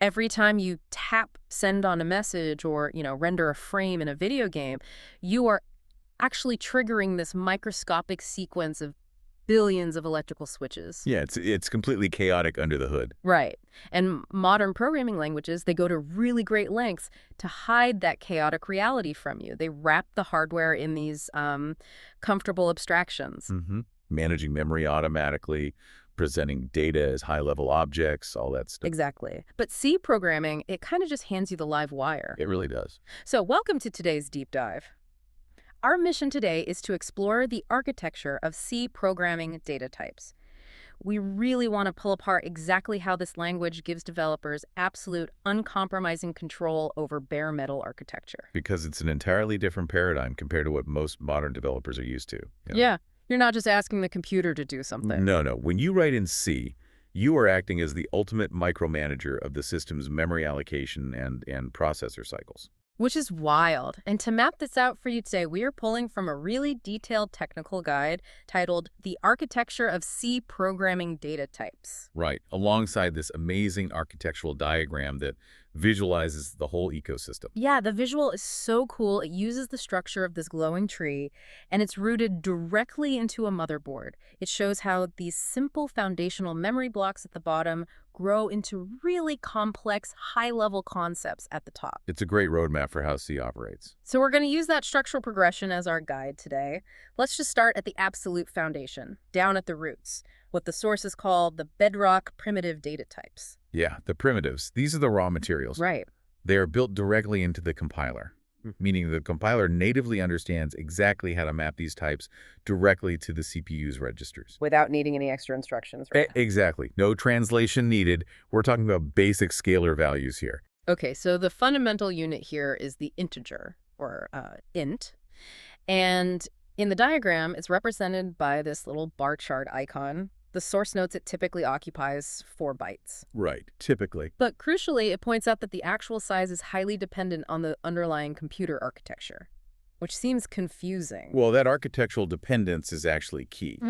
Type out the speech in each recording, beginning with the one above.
Every time you tap send on a message or, render a frame in a video game, you are actually triggering this microscopic sequence of billions of electrical switches. Yeah, it's completely chaotic under the hood. Right. And modern programming languages, they go to really great lengths to hide that chaotic reality from you. They wrap the hardware in these comfortable abstractions. Managing memory automatically, presenting data as high-level objects, all that stuff. Exactly. But C programming, it kind of just hands you the live wire. It really does. So welcome to today's deep dive. Our mission today is to explore the architecture of C programming data types. We really want to pull apart exactly how this language gives developers absolute, uncompromising control over bare metal architecture. Because it's an entirely different paradigm compared to what most modern developers are used to. Yeah, you're not just asking the computer to do something. No. When you write in C, you are acting as the ultimate micromanager of the system's memory allocation and processor cycles. Which is wild. And to map this out for you today, we are pulling from a really detailed technical guide titled The Architecture of C Programming Data Types. Right, alongside this amazing architectural diagram that visualizes the whole ecosystem. Yeah, the visual is so cool. It uses the structure of this glowing tree, and it's rooted directly into a motherboard. It shows how these simple foundational memory blocks at the bottom grow into really complex, high-level concepts at the top. It's a great roadmap for how C operates. So we're going to use that structural progression as our guide today. Let's just start at the absolute foundation, down at the roots, what the sources call the bedrock primitive data types. Yeah, the primitives. These are the raw materials. Right. They are built directly into the compiler, meaning the compiler natively understands exactly how to map these types directly to the CPU's registers. Without needing any extra instructions, right? Exactly. No translation needed. We're talking about basic scalar values here. Okay, so the fundamental unit here is the integer, or int. And in the diagram, it's represented by this little bar chart icon. The source notes it typically occupies 4 bytes. Right, typically. But crucially, it points out that the actual size is highly dependent on the underlying computer architecture, which seems confusing. Well, that architectural dependence is actually key.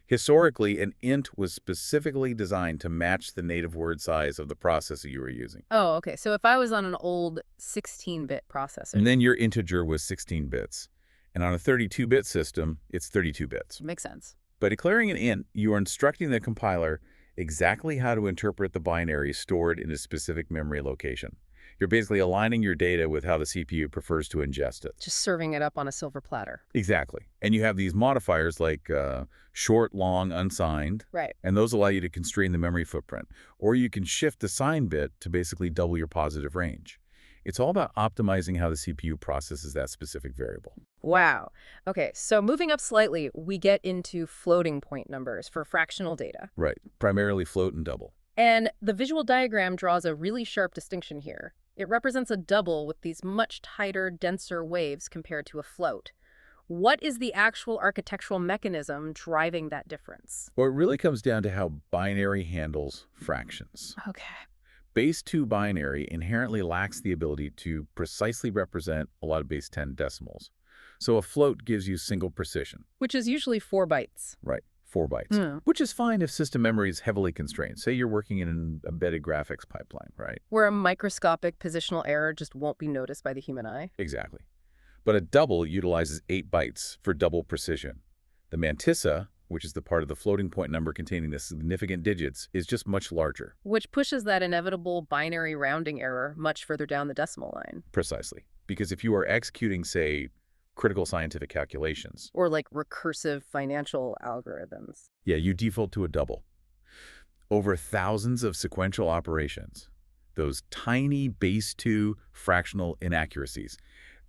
Historically, an int was specifically designed to match the native word size of the processor you were using. Oh, okay. So if I was on an old 16-bit processor. And then your integer was 16 bits. And on a 32-bit system, it's 32 bits. Makes sense. By declaring an int, you are instructing the compiler exactly how to interpret the binary stored in a specific memory location. You're basically aligning your data with how the CPU prefers to ingest it. Just serving it up on a silver platter. Exactly. And you have these modifiers like short, long, unsigned. Right. And those allow you to constrain the memory footprint. Or you can shift the sign bit to basically double your positive range. It's all about optimizing how the CPU processes that specific variable. Wow. Okay, so moving up slightly, we get into floating point numbers for fractional data. Right. Primarily float and double. And the visual diagram draws a really sharp distinction here. It represents a double with these much tighter, denser waves compared to a float. What is the actual architectural mechanism driving that difference? Well, it really comes down to how binary handles fractions. Okay. Base 2 binary inherently lacks the ability to precisely represent a lot of base 10 decimals. So a float gives you single precision. Which is usually 4 bytes. Right, 4 bytes. Which is fine if system memory is heavily constrained. Say you're working in an embedded graphics pipeline, right? Where a microscopic positional error just won't be noticed by the human eye. Exactly. But a double utilizes 8 bytes for double precision. The mantissa, which is the part of the floating point number containing the significant digits, is just much larger. Which pushes that inevitable binary rounding error much further down the decimal line. Precisely. Because if you are executing, say, critical scientific calculations. Or like recursive financial algorithms. Yeah, you default to a double. Over thousands of sequential operations, those tiny base 2 fractional inaccuracies,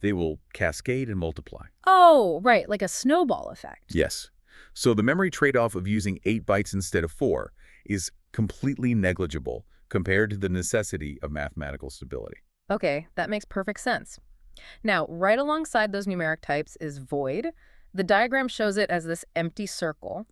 they will cascade and multiply. Oh, right, like a snowball effect. Yes. So the memory trade-off of using 8 bytes instead of 4 is completely negligible compared to the necessity of mathematical stability. Okay, that makes perfect sense. Now, right alongside those numeric types is void. The diagram shows it as this empty circle.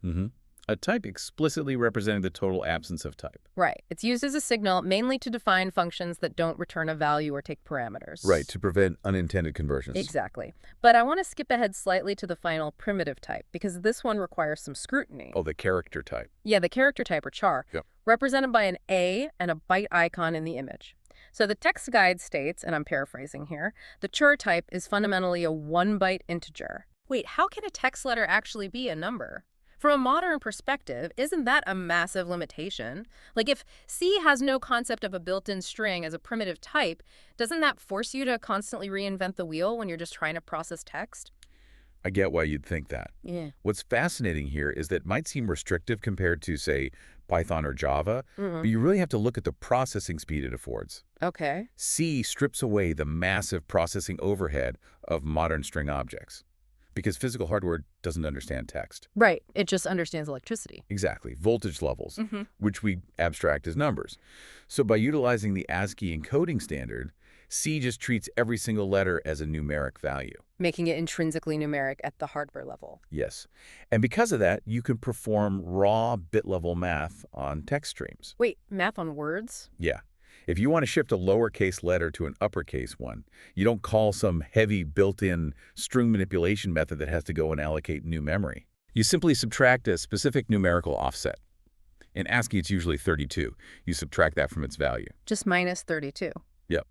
A type explicitly representing the total absence of type. Right. It's used as a signal mainly to define functions that don't return a value or take parameters. Right, to prevent unintended conversions. Exactly. But I want to skip ahead slightly to the final primitive type, because this one requires some scrutiny. Oh, the character type. Yeah, the character type, or char, Yep. represented by an A and a byte icon in the image. So the text guide states, and I'm paraphrasing here, the char type is fundamentally a 1-byte integer. Wait, how can a text letter actually be a number? From a modern perspective, isn't that a massive limitation? Like if C has no concept of a built-in string as a primitive type, doesn't that force you to constantly reinvent the wheel when you're just trying to process text? I get why you'd think that. Yeah. What's fascinating here is that it might seem restrictive compared to, say, Python or Java, but you really have to look at the processing speed it affords. Okay. C strips away the massive processing overhead of modern string objects because physical hardware doesn't understand text. Right. It just understands electricity. Exactly. Voltage levels, which we abstract as numbers. So by utilizing the ASCII encoding standard, C just treats every single letter as a numeric value. Making it intrinsically numeric at the hardware level. Yes. And because of that, you can perform raw bit-level math on text streams. Wait, math on words? Yeah. If you want to shift a lowercase letter to an uppercase one, you don't call some heavy built-in string manipulation method that has to go and allocate new memory. You simply subtract a specific numerical offset. In ASCII, it's usually 32. You subtract that from its value. Just minus 32. Yep.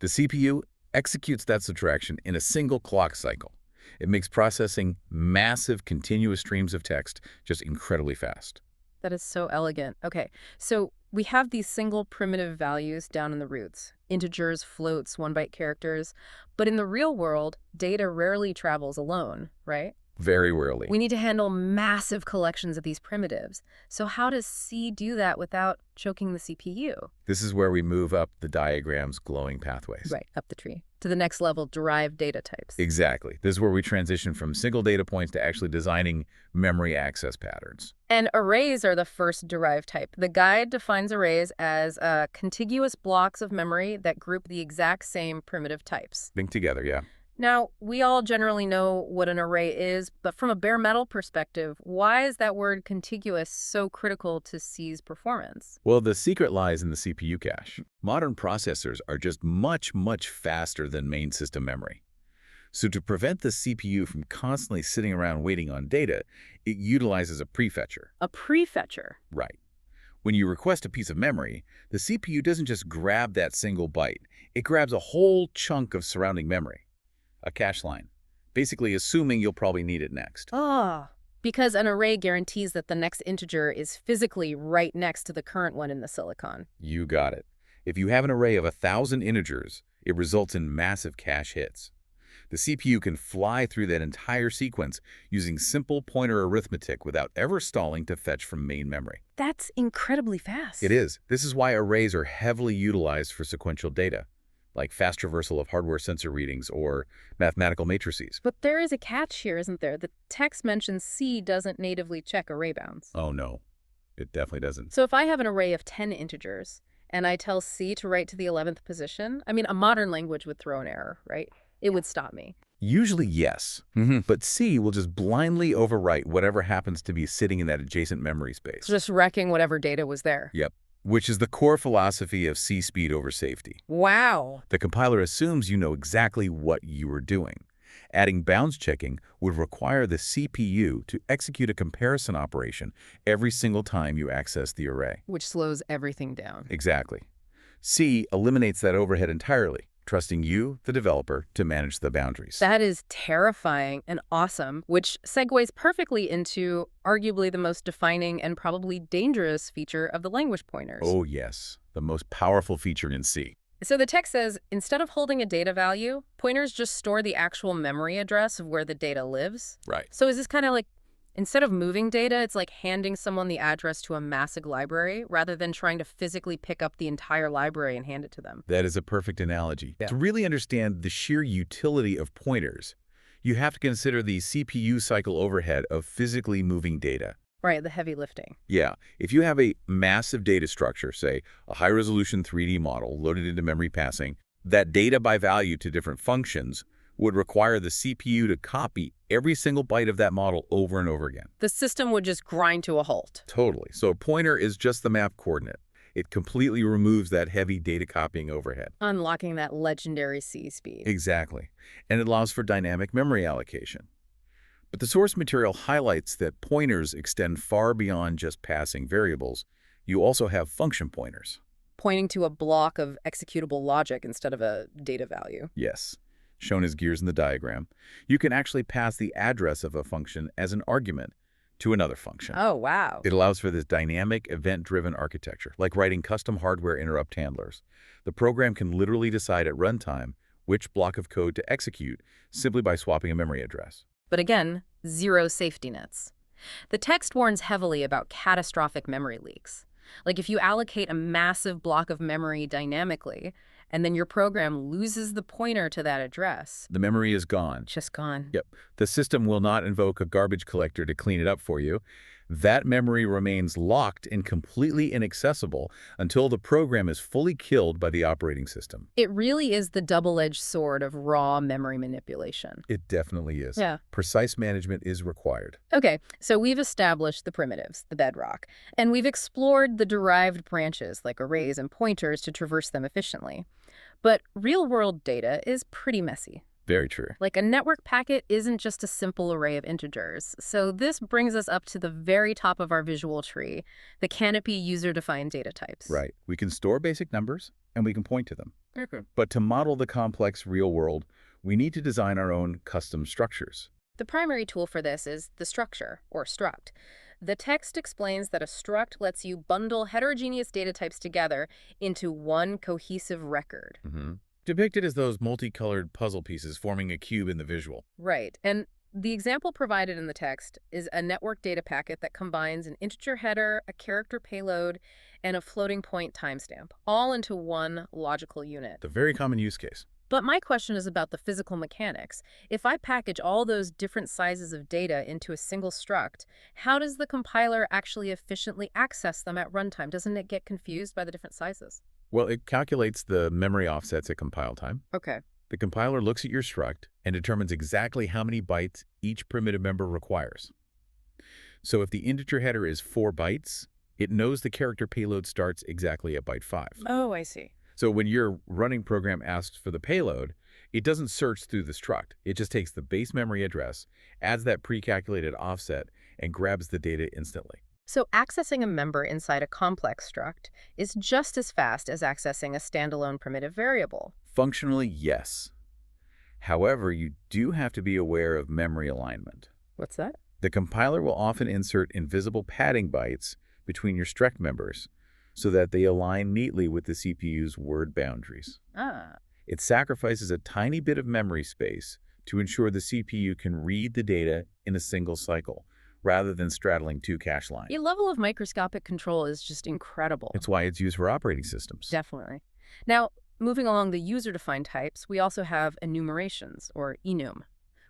The CPU executes that subtraction in a single clock cycle. It makes processing massive continuous streams of text just incredibly fast. That is so elegant. Okay, so we have these single primitive values down in the roots, integers, floats, 1-byte characters, but in the real world, data rarely travels alone, right? Very rarely. We need to handle massive collections of these primitives. So how does C do that without choking the CPU? This is where we move up the diagram's glowing pathways. Right, up the tree. To the next level, derived data types. Exactly. This is where we transition from single data points to actually designing memory access patterns. And arrays are the first derived type. The guide defines arrays as contiguous blocks of memory that group the exact same primitive types. Linked together, yeah. Now, we all generally know what an array is, but from a bare metal perspective, why is that word contiguous so critical to C's performance? Well, the secret lies in the CPU cache. Modern processors are just much, much faster than main system memory. So to prevent the CPU from constantly sitting around waiting on data, it utilizes a prefetcher. A prefetcher? Right. When you request a piece of memory, the CPU doesn't just grab that single byte. It grabs a whole chunk of surrounding memory. A cache line, basically assuming you'll probably need it next. Because an array guarantees that the next integer is physically right next to the current one in the silicon. You got it. If you have an array of 1,000 integers, it results in massive cache hits. The CPU can fly through that entire sequence using simple pointer arithmetic without ever stalling to fetch from main memory. That's incredibly fast. It is. This is why arrays are heavily utilized for sequential data, like fast traversal of hardware sensor readings or mathematical matrices. But there is a catch here, isn't there? The text mentions C doesn't natively check array bounds. Oh, no. It definitely doesn't. So if I have an array of 10 integers and I tell C to write to the 11th position, I mean, a modern language would throw an error, right? It would stop me. Usually, yes. But C will just blindly overwrite whatever happens to be sitting in that adjacent memory space. Just wrecking whatever data was there. Yep. Which is the core philosophy of C speed over safety. Wow. The compiler assumes you know exactly what you are doing. Adding bounds checking would require the CPU to execute a comparison operation every single time you access the array. Which slows everything down. Exactly. C eliminates that overhead entirely, trusting you, the developer, to manage the boundaries. That is terrifying and awesome, which segues perfectly into arguably the most defining and probably dangerous feature of the language pointers. Oh, yes. The most powerful feature in C. So the text says, instead of holding a data value, pointers just store the actual memory address of where the data lives. Right. So is this kind of like, instead of moving data, it's like handing someone the address to a massive library rather than trying to physically pick up the entire library and hand it to them. That is a perfect analogy. Yeah. To really understand the sheer utility of pointers, you have to consider the CPU cycle overhead of physically moving data. Right, the heavy lifting. Yeah, if you have a massive data structure, say a high-resolution 3D model loaded into memory passing, that data by value to different functions would require the CPU to copy every single byte of that model over and over again. The system would just grind to a halt. Totally. So a pointer is just the map coordinate. It completely removes that heavy data copying overhead. Unlocking that legendary C speed. Exactly. And it allows for dynamic memory allocation. But the source material highlights that pointers extend far beyond just passing variables. You also have function pointers. Pointing to a block of executable logic instead of a data value. Yes, shown as gears in the diagram. You can actually pass the address of a function as an argument to another function. Oh, wow. It allows for this dynamic, event-driven architecture, like writing custom hardware interrupt handlers. The program can literally decide at runtime which block of code to execute simply by swapping a memory address. But again, zero safety nets. The text warns heavily about catastrophic memory leaks. Like if you allocate a massive block of memory dynamically, and then your program loses the pointer to that address. The memory is gone. Just gone. Yep. The system will not invoke a garbage collector to clean it up for you. That memory remains locked and completely inaccessible until the program is fully killed by the operating system. It really is the double-edged sword of raw memory manipulation. It definitely is. Yeah. Precise management is required. Okay, so we've established the primitives, the bedrock, and we've explored the derived branches like arrays and pointers to traverse them efficiently. But real-world data is pretty messy. Very true. Like a network packet isn't just a simple array of integers. So this brings us up to the very top of our visual tree, the canopy user-defined data types. Right. We can store basic numbers, and we can point to them. Okay. But to model the complex real world, we need to design our own custom structures. The primary tool for this is the structure, or struct. The text explains that a struct lets you bundle heterogeneous data types together into one cohesive record. Depicted as those multicolored puzzle pieces forming a cube in the visual. Right. And the example provided in the text is a network data packet that combines an integer header, a character payload, and a floating point timestamp, all into one logical unit. The very common use case. But my question is about the physical mechanics. If I package all those different sizes of data into a single struct, how does the compiler actually efficiently access them at runtime? Doesn't it get confused by the different sizes? Well, it calculates the memory offsets at compile time. Okay. The compiler looks at your struct and determines exactly how many bytes each primitive member requires. So if the integer header is 4 bytes, it knows the character payload starts exactly at byte 5. Oh, I see. So when your running program asks for the payload, it doesn't search through the struct. It just takes the base memory address, adds that pre-calculated offset, and grabs the data instantly. So accessing a member inside a complex struct is just as fast as accessing a standalone primitive variable. Functionally, yes. However, you do have to be aware of memory alignment. What's that? The compiler will often insert invisible padding bytes between your struct members so that they align neatly with the CPU's word boundaries. Ah. It sacrifices a tiny bit of memory space to ensure the CPU can read the data in a single cycle, rather than straddling 2 cache lines. The level of microscopic control is just incredible. It's why it's used for operating systems. Definitely. Now, moving along the user-defined types, we also have enumerations, or enum,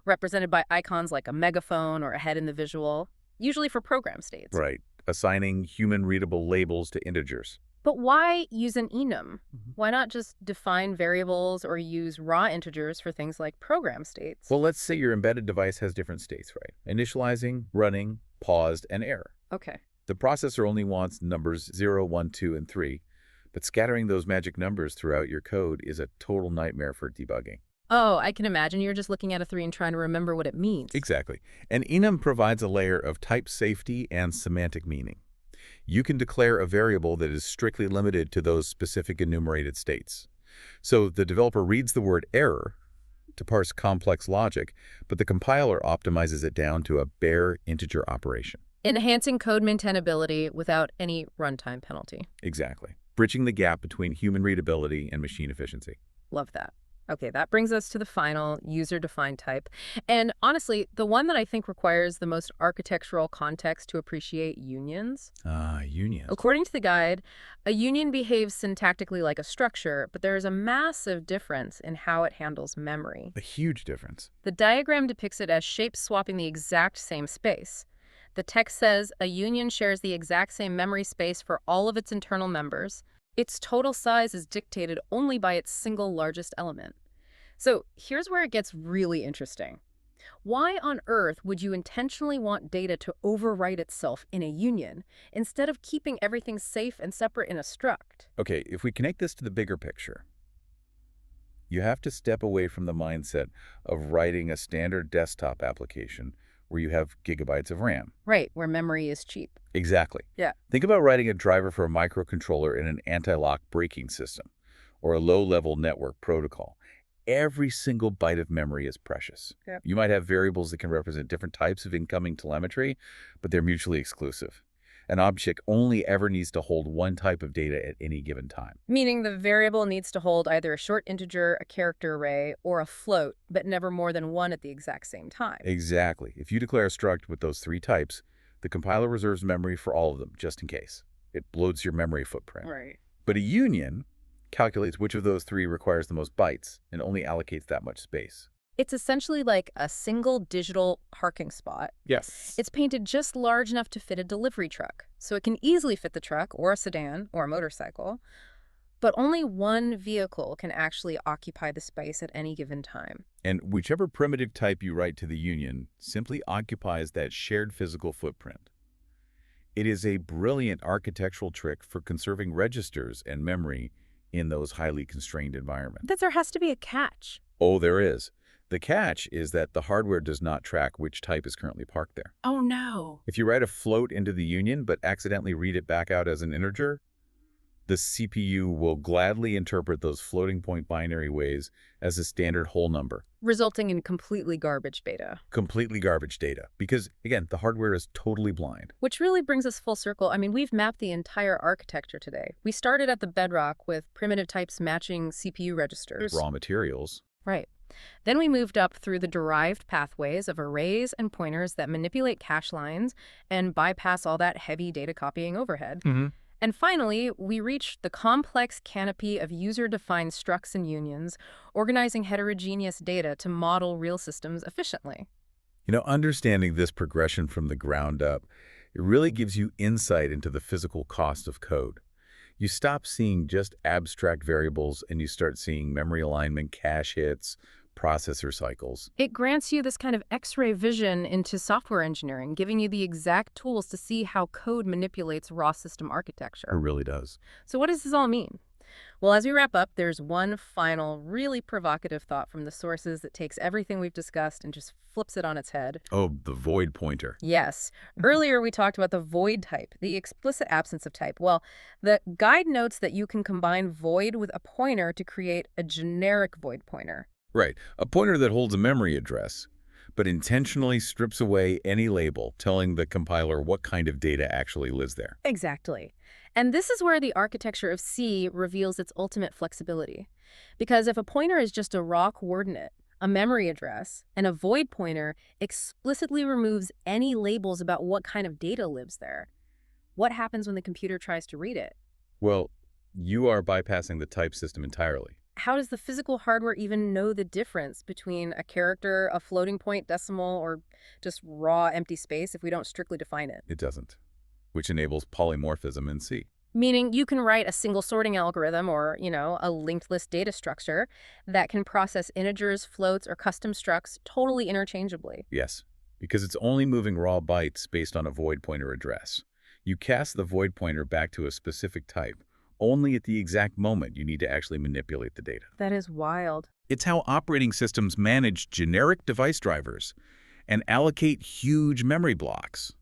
represented by icons like a megaphone or a head in the visual, usually for program states. Right. Assigning human-readable labels to integers. But why use an enum? Why not just define variables or use raw integers for things like program states? Well, let's say your embedded device has different states, right? Initializing, running, paused, and error. Okay. The processor only wants numbers 0, 1, 2, and 3, but scattering those magic numbers throughout your code is a total nightmare for debugging. Oh, I can imagine you're just looking at a 3 and trying to remember what it means. Exactly. And enum provides a layer of type safety and semantic meaning. You can declare a variable that is strictly limited to those specific enumerated states. So the developer reads the word error to parse complex logic, but the compiler optimizes it down to a bare integer operation. Enhancing code maintainability without any runtime penalty. Exactly. Bridging the gap between human readability and machine efficiency. Love that. Okay, that brings us to the final user-defined type. And honestly, the one that I think requires the most architectural context to appreciate unions. Unions. According to the guide, a union behaves syntactically like a structure, but there is a massive difference in how it handles memory. A huge difference. The diagram depicts it as shapes swapping the exact same space. The text says a union shares the exact same memory space for all of its internal members. Its total size is dictated only by its single largest element. So here's where it gets really interesting. Why on earth would you intentionally want data to overwrite itself in a union instead of keeping everything safe and separate in a struct? Okay, if we connect this to the bigger picture, you have to step away from the mindset of writing a standard desktop application where you have gigabytes of RAM. Right, where memory is cheap. Exactly. Yeah. Think about writing a driver for a microcontroller in an anti-lock braking system or a low-level network protocol. Every single byte of memory is precious. Yep. You might have variables that can represent different types of incoming telemetry, but they're mutually exclusive. An object only ever needs to hold one type of data at any given time. Meaning the variable needs to hold either a short integer, a character array, or a float, but never more than one at the exact same time. Exactly. If you declare a struct with those three types, the compiler reserves memory for all of them, just in case. It bloats your memory footprint. Right. But a union calculates which of those three requires the most bytes and only allocates that much space. It's essentially like a single digital parking spot. Yes. It's painted just large enough to fit a delivery truck, so it can easily fit the truck or a sedan or a motorcycle. But only one vehicle can actually occupy the space at any given time. And whichever primitive type you write to the union simply occupies that shared physical footprint. It is a brilliant architectural trick for conserving registers and memory in those highly constrained environments. But there has to be a catch. Oh, there is. The catch is that the hardware does not track which type is currently parked there. Oh, no. If you write a float into the union but accidentally read it back out as an integer, the CPU will gladly interpret those floating point binary ways as a standard whole number. Resulting in completely garbage data. Completely garbage data. Because, again, the hardware is totally blind. Which really brings us full circle. I mean, we've mapped the entire architecture today. We started at the bedrock with primitive types matching CPU registers. Raw materials. Right. Then we moved up through the derived pathways of arrays and pointers that manipulate cache lines and bypass all that heavy data copying overhead. And finally, we reached the complex canopy of user-defined structs and unions, organizing heterogeneous data to model real systems efficiently. You know, understanding this progression from the ground up, it really gives you insight into the physical cost of code. You stop seeing just abstract variables and you start seeing memory alignment, cache hits, processor cycles. It grants you this kind of X-ray vision into software engineering, giving you the exact tools to see how code manipulates raw system It architecture. really does. So what does this all mean? Well, as we wrap up, there's one final, really provocative thought from the sources that takes everything we've discussed and just flips it on its head. Oh, the void pointer. Yes. Earlier, we talked about the void type, the explicit absence of type. Well, the guide notes that you can combine void with a pointer to create a generic void pointer. Right, a pointer that holds a memory address, but intentionally strips away any label telling the compiler what kind of data actually lives there. Exactly. And this is where the architecture of C reveals its ultimate flexibility. Because if a pointer is just a raw coordinate, a memory address, and a void pointer explicitly removes any labels about what kind of data lives there, what happens when the computer tries to read it? Well, you are bypassing the type system entirely. How does the physical hardware even know the difference between a character, a floating point decimal, or just raw empty space if we don't strictly define it? It doesn't, which enables polymorphism in C. Meaning you can write a single sorting algorithm or, a linked list data structure that can process integers, floats, or custom structs totally interchangeably. Yes, because it's only moving raw bytes based on a void pointer address. You cast the void pointer back to a specific type only at the exact moment you need to actually manipulate the data. That is wild. It's how operating systems manage generic device drivers and allocate huge memory blocks.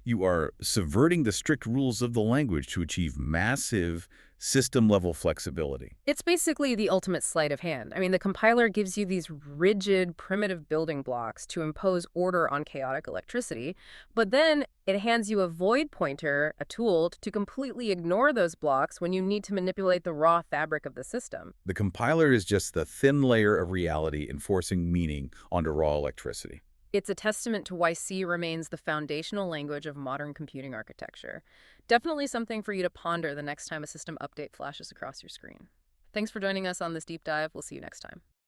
You are subverting the strict rules of the language to achieve massive system-level flexibility. It's basically the ultimate sleight of hand. I mean, the compiler gives you these rigid, primitive building blocks to impose order on chaotic electricity, but then it hands you a void pointer, a tool, to completely ignore those blocks when you need to manipulate the raw fabric of the system. The compiler is just the thin layer of reality enforcing meaning onto raw electricity. It's a testament to why C remains the foundational language of modern computing architecture. Definitely something for you to ponder the next time a system update flashes across your screen. Thanks for joining us on this deep dive. We'll see you next time.